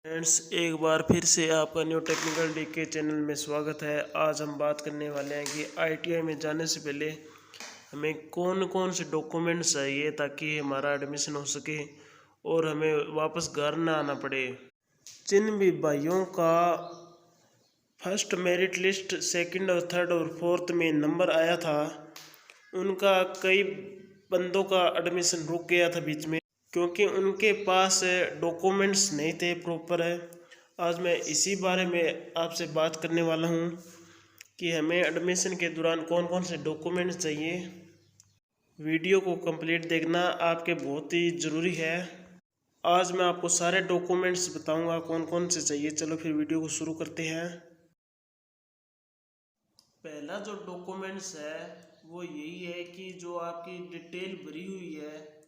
Friends, एक बार फिर से आपका न्यू टेक्निकल डी के चैनल में स्वागत है। आज हम बात करने वाले हैं कि आईटीआई में जाने से पहले हमें कौन कौन से डॉक्यूमेंट्स चाहिए ताकि हमारा एडमिशन हो सके और हमें वापस घर ना आना पड़े। जिन भी भाइयों का फर्स्ट मेरिट लिस्ट सेकंड और थर्ड और फोर्थ में नंबर आया था, उनका कई बंदों का एडमिशन रुक गया था बीच में, क्योंकि उनके पास डॉक्यूमेंट्स नहीं थे प्रॉपर है। आज मैं इसी बारे में आपसे बात करने वाला हूँ कि हमें एडमिशन के दौरान कौन कौन से डॉक्यूमेंट्स चाहिए। वीडियो को कंप्लीट देखना आपके बहुत ही ज़रूरी है। आज मैं आपको सारे डॉक्यूमेंट्स बताऊंगा कौन कौन से चाहिए। चलो फिर वीडियो को शुरू करते हैं। पहला जो डॉक्यूमेंट्स है वो यही है कि जो आपकी डिटेल भरी हुई है,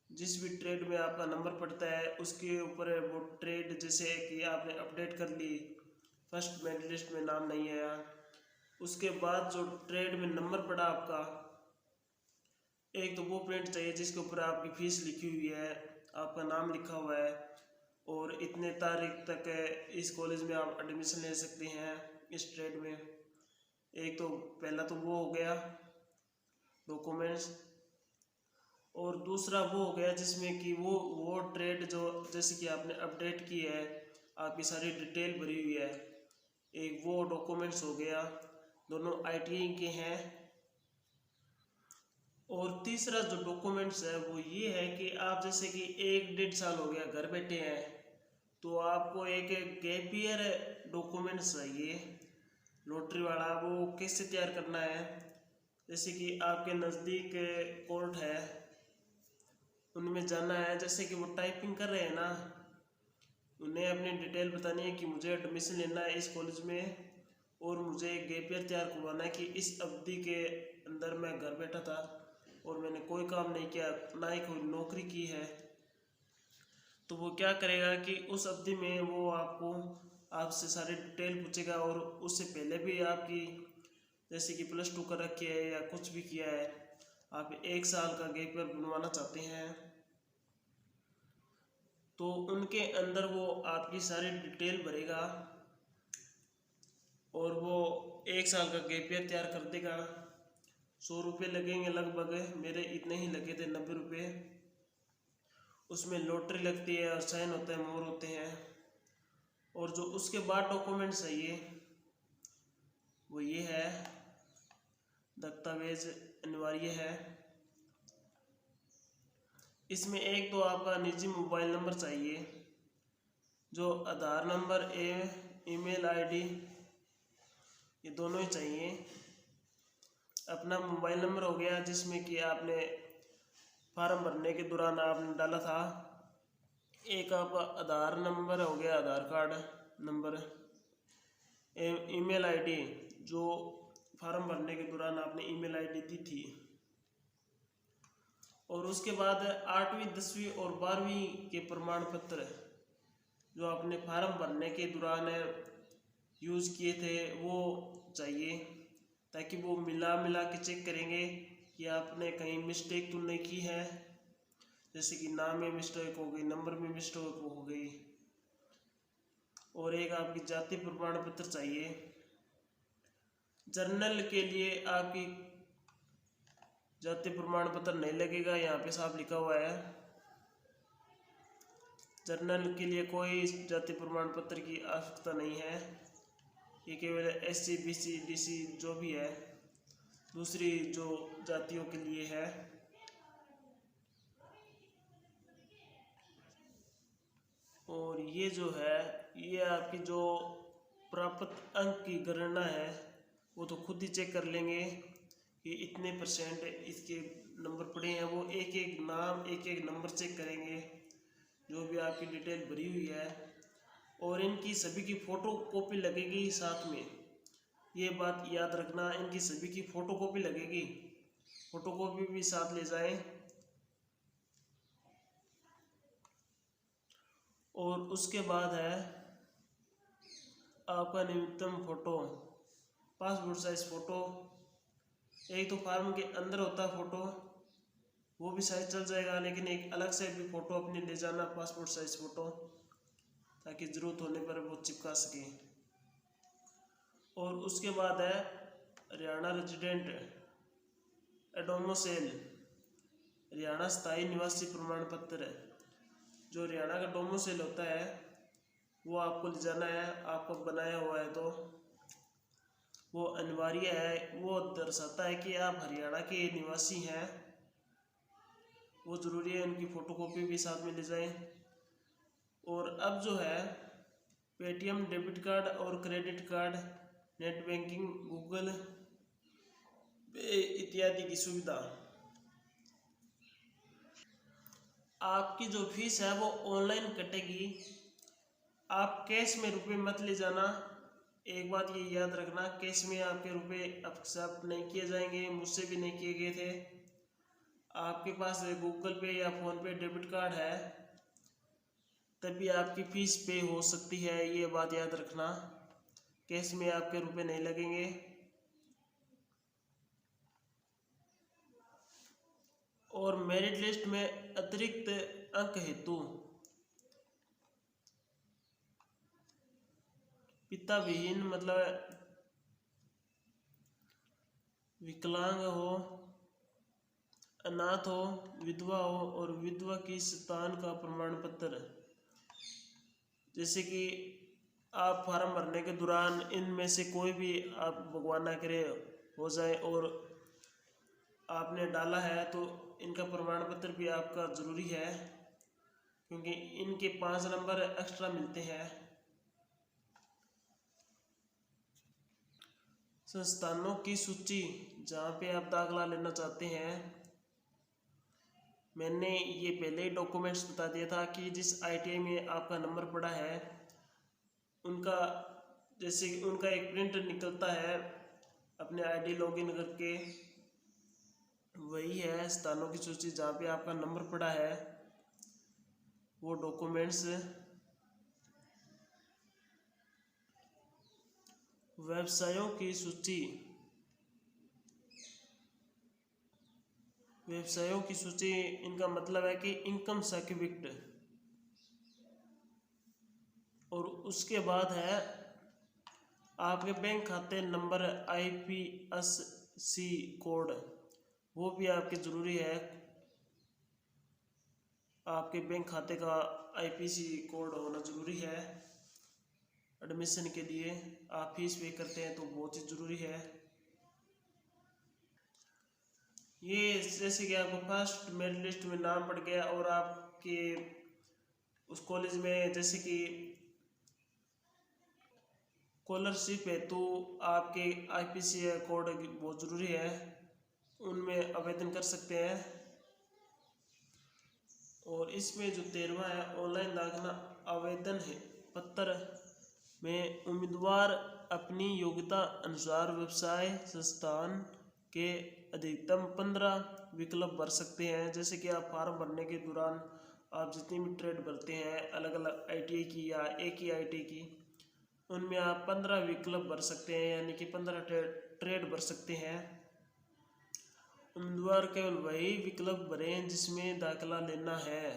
जिस भी ट्रेड में आपका नंबर पड़ता है उसके ऊपर वो ट्रेड, जैसे कि आपने अपडेट कर ली, फर्स्ट मेरिट लिस्ट में नाम नहीं आया, उसके बाद जो ट्रेड में नंबर पड़ा आपका, एक तो वो प्रिंट चाहिए जिसके ऊपर आपकी फ़ीस लिखी हुई है, आपका नाम लिखा हुआ है और इतने तारीख तक इस कॉलेज में आप एडमिशन ले सकते हैं इस ट्रेड में। एक तो पहला तो वो हो गया डॉक्यूमेंट्स, और दूसरा वो हो गया जिसमें कि वो ट्रेड जो जैसे कि आपने अपडेट की है, आपकी सारी डिटेल भरी हुई है, एक वो डॉक्यूमेंट्स हो गया, दोनों आईटीआई के हैं। और तीसरा जो डॉक्यूमेंट्स है वो ये है कि आप जैसे कि 1-1.5 साल हो गया घर बैठे हैं, तो आपको एक गैप ईयर डॉक्यूमेंट्स चाहिए लॉटरी वाला। वो कैसे तैयार करना है, जैसे कि आपके नज़दीक कोर्ट है उनमें जाना है, जैसे कि वो टाइपिंग कर रहे हैं ना, उन्हें अपनी डिटेल बतानी है कि मुझे एडमिशन लेना है इस कॉलेज में और मुझे एक गैप ईयर तैयार करवाना है कि इस अवधि के अंदर मैं घर बैठा था और मैंने कोई काम नहीं किया, ना ही कोई नौकरी की है। तो वो क्या करेगा कि उस अवधि में वो आपसे सारी डिटेल पूछेगा, और उससे पहले भी आपकी जैसे कि +2 कर रखी है या कुछ भी किया है, आप 1 साल का गैप ईयर बनवाना चाहते हैं, तो उनके अंदर वो आपकी सारी डिटेल भरेगा और वो 1 साल का गैप ईयर तैयार कर देगा। 100 रुपये लगेंगे लगभग, मेरे इतने ही लगे थे, 90 रुपये। उसमें लॉटरी लगती है और साइन होते हैं, मोहर होते हैं। और जो उसके बाद डॉक्यूमेंट्स चाहिए वो ये है, दस्तावेज अनिवार्य है। इसमें एक तो आपका निजी मोबाइल नंबर चाहिए, जो आधार नंबर ईमेल आईडी, ये दोनों ही चाहिए। अपना मोबाइल नंबर हो गया जिसमें कि आपने फार्म भरने के दौरान आपने डाला था। एक आपका आधार नंबर हो गया, आधार कार्ड नंबर। ईमेल आईडी, जो फार्म भरने के दौरान आपने ईमेल आईडी दी थी। और उसके बाद 8वीं 10वीं और 12वीं के प्रमाण पत्र जो आपने फार्म भरने के दौरान यूज़ किए थे वो चाहिए, ताकि वो मिला के चेक करेंगे कि आपने कहीं मिस्टेक तो नहीं की है, जैसे कि नाम में मिस्टेक हो गई, नंबर में मिस्टेक हो गई। और एक आपकी जाति प्रमाण पत्र चाहिए। जर्नल के लिए आपकी जाति प्रमाण पत्र नहीं लगेगा, यहाँ पे साफ लिखा हुआ है। जर्नल के लिए कोई जाति प्रमाण पत्र की आवश्यकता नहीं है, ये केवल SC BC DC जो भी है दूसरी जो जातियों के लिए है। और ये जो है, ये आपकी जो प्राप्त अंक की गणना है वो तो खुद ही चेक कर लेंगे कि इतने % इसके नंबर पड़े हैं। वो एक एक नाम एक एक नंबर चेक करेंगे जो भी आपकी डिटेल भरी हुई है, और इनकी सभी की फ़ोटो कॉपी लगेगी साथ में। ये बात याद रखना, इनकी सभी की फ़ोटो कॉपी लगेगी, फ़ोटो कॉपी भी साथ ले जाएं। और उसके बाद है आपका न्यूनतम फ़ोटो, पासपोर्ट साइज़ फ़ोटो। एक तो फार्म के अंदर होता फ़ोटो, वो भी साइज चल जाएगा, लेकिन एक अलग से भी फ़ोटो अपनी ले जाना, पासपोर्ट साइज़ फ़ोटो। ताकि ज़रूरत होने पर वो चिपका सके। और उसके बाद है हरियाणा रेजिडेंट डोमिसाइल, हरियाणा स्थायी निवासी प्रमाण पत्र। जो हरियाणा का डोमिसाइल होता है वो आपको ले जाना है, आपको बनाया हुआ है तो वो अनिवार्य है। वो दर्शाता है कि आप हरियाणा के निवासी हैं, वो ज़रूरी है। उनकी फ़ोटोकॉपी भी साथ में ले जाएं। और अब जो है पेटीएम डेबिट कार्ड और credit card, net banking, Google पे इत्यादि की सुविधा। आपकी जो फीस है वो ऑनलाइन कटेगी, आप कैश में रुपए मत ले जाना। एक बात ये याद रखना, कैश में आपके रुपए एक्सेप्ट नहीं किए जाएंगे, मुझसे भी नहीं किए गए थे। आपके पास गूगल पे या फ़ोन पे डेबिट कार्ड है तभी आपकी फ़ीस पे हो सकती है, ये बात याद रखना। कैश में आपके रुपए नहीं लगेंगे। और मेरिट लिस्ट में अतिरिक्त अंक हेतु पिता विहीन मतलब विकलांग हो, अनाथ हो, विधवा हो और विधवा की संतान का प्रमाण पत्र। जैसे कि आप फार्म भरने के दौरान इनमें से कोई भी आप भगवान ना करे हो जाए और आपने डाला है तो इनका प्रमाण पत्र भी आपका ज़रूरी है, क्योंकि इनके 5 नंबर एक्स्ट्रा मिलते हैं। संस्थानों की सूची जहाँ पे आप दाखिला लेना चाहते हैं, मैंने ये पहले ही डॉक्यूमेंट्स बता दिया था कि जिस आईटीआई में आपका नंबर पड़ा है उनका, जैसे उनका एक प्रिंट निकलता है अपने आईडी लॉगिन करके, वही है स्थानों की सूची जहाँ पे आपका नंबर पड़ा है, वो डॉक्यूमेंट्स। व्यवसायों की सूची, व्यवसायों की सूची इनका मतलब है कि इनकम सर्टिफिकेट। और उसके बाद है आपके बैंक खाते नंबर, आईपीएससी कोड, वो भी आपके ज़रूरी है। आपके बैंक खाते का आईपीएससी कोड होना ज़रूरी है। एडमिशन के लिए आप फीस पे करते हैं तो बहुत ही ज़रूरी है ये। जैसे कि आपको फर्स्ट मेरिट लिस्ट में नाम पड़ गया और आपके उस कॉलेज में जैसे कि स्कॉलरशिप है तो आपके आईपीएससी कोड बहुत ज़रूरी है, उनमें आवेदन कर सकते हैं। और इसमें जो 13वां है ऑनलाइन दाखिला आवेदन है पत्र में उम्मीदवार अपनी योग्यता अनुसार व्यवसाय संस्थान के अधिकतम 15 विकल्प भर सकते हैं। जैसे कि आप फार्म भरने के दौरान आप जितनी भी ट्रेड भरते हैं अलग अलग आईटीआई की या एक ही आईटीआई की, उनमें आप 15 विकल्प भर सकते हैं, यानी कि 15 ट्रेड भर सकते हैं। उम्मीदवार केवल वही विकल्प भरें जिसमें दाखिला लेना है,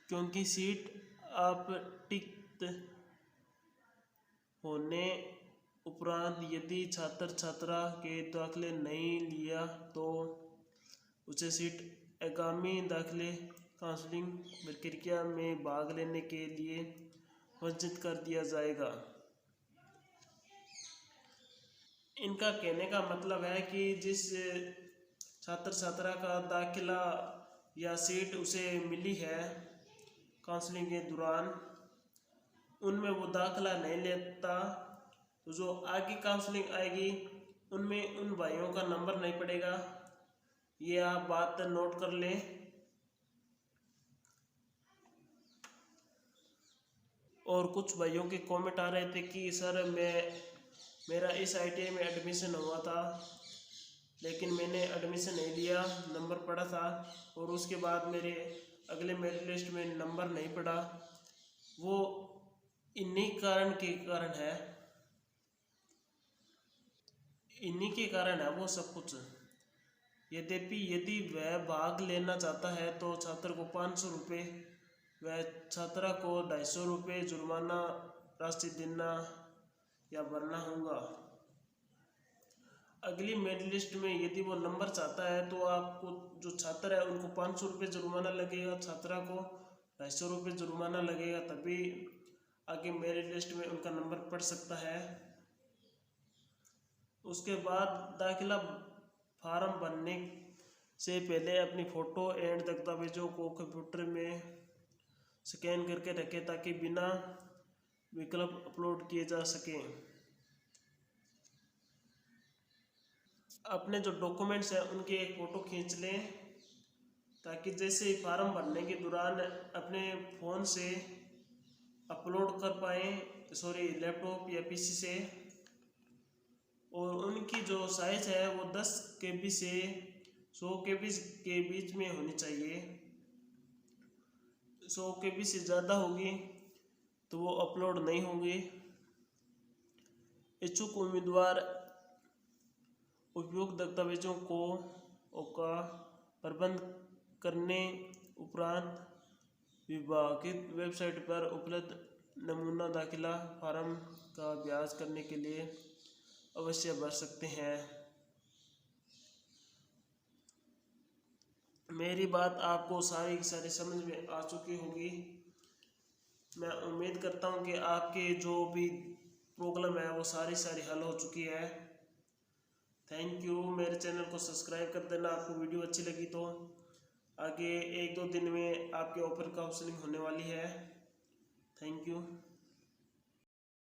क्योंकि सीट अपटित होने उपरांत यदि छात्र छात्रा के दाखिले नहीं लिया तो उसे सीट आगामी दाखिले काउंसलिंग प्रक्रिया में भाग लेने के लिए वंचित कर दिया जाएगा। इनका कहने का मतलब है कि जिस छात्र छात्रा का दाखिला या सीट उसे मिली है काउंसलिंग के दौरान, उनमें वो दाखिला नहीं लेता तो जो आगे काउंसलिंग आएगी उनमें उन भाइयों का नंबर नहीं पड़ेगा। ये आप बात नोट कर लें। और कुछ भाइयों के कमेंट आ रहे थे कि सर मेरा इस आईटीआई में एडमिशन हुआ था लेकिन मैंने एडमिशन नहीं लिया, नंबर पड़ा था और उसके बाद मेरे अगले मेरिट लिस्ट में नंबर नहीं पड़ा। वो इन्हीं के कारण है वो सब कुछ। यद्यपि यदि वह भाग लेना चाहता है तो छात्र को 500 रुपये वह छात्रा को 250 रुपये जुर्माना राशि देना या भरना होगा। अगली मेरिट लिस्ट में यदि वो नंबर चाहता है तो आपको जो छात्र है उनको 500 रुपये जुर्माना लगेगा, छात्रा को 250 रुपये जुर्माना लगेगा, तभी आगे मेरिट लिस्ट में उनका नंबर पड़ सकता है। उसके बाद दाखिला फार्म भरने से पहले अपनी फ़ोटो एंड दस्तावेजों को कंप्यूटर में स्कैन करके रखें ताकि बिना विकल्प अपलोड किए जा सकें। अपने जो डॉक्यूमेंट्स हैं उनकी एक फ़ोटो खींच लें ताकि जैसे ही फार्म भरने के दौरान अपने फ़ोन से अपलोड कर पाएँ, लैपटॉप या पीसी से। और उनकी जो साइज़ है वो 10 KB से 100 KB के बीच में होनी चाहिए। 100 KB से ज़्यादा होगी तो वो अपलोड नहीं होंगी। इच्छुक उम्मीदवार उपयुक्त दस्तावेजों का प्रबंध करने उपरांत विभागित वेबसाइट पर उपलब्ध नमूना दाखिला फार्म का अभ्यास करने के लिए अवश्य भर सकते हैं। मेरी बात आपको सारी की सारी समझ में आ चुकी होगी। मैं उम्मीद करता हूँ कि आपके जो भी प्रॉब्लम है वो सारी हल हो चुकी है। Thank you. मेरे चैनल को सब्सक्राइब कर देना आपको वीडियो अच्छी लगी तो। आगे 1-2 दिन में आपके ऑफर काउंसलिंग होने वाली है। Thank you.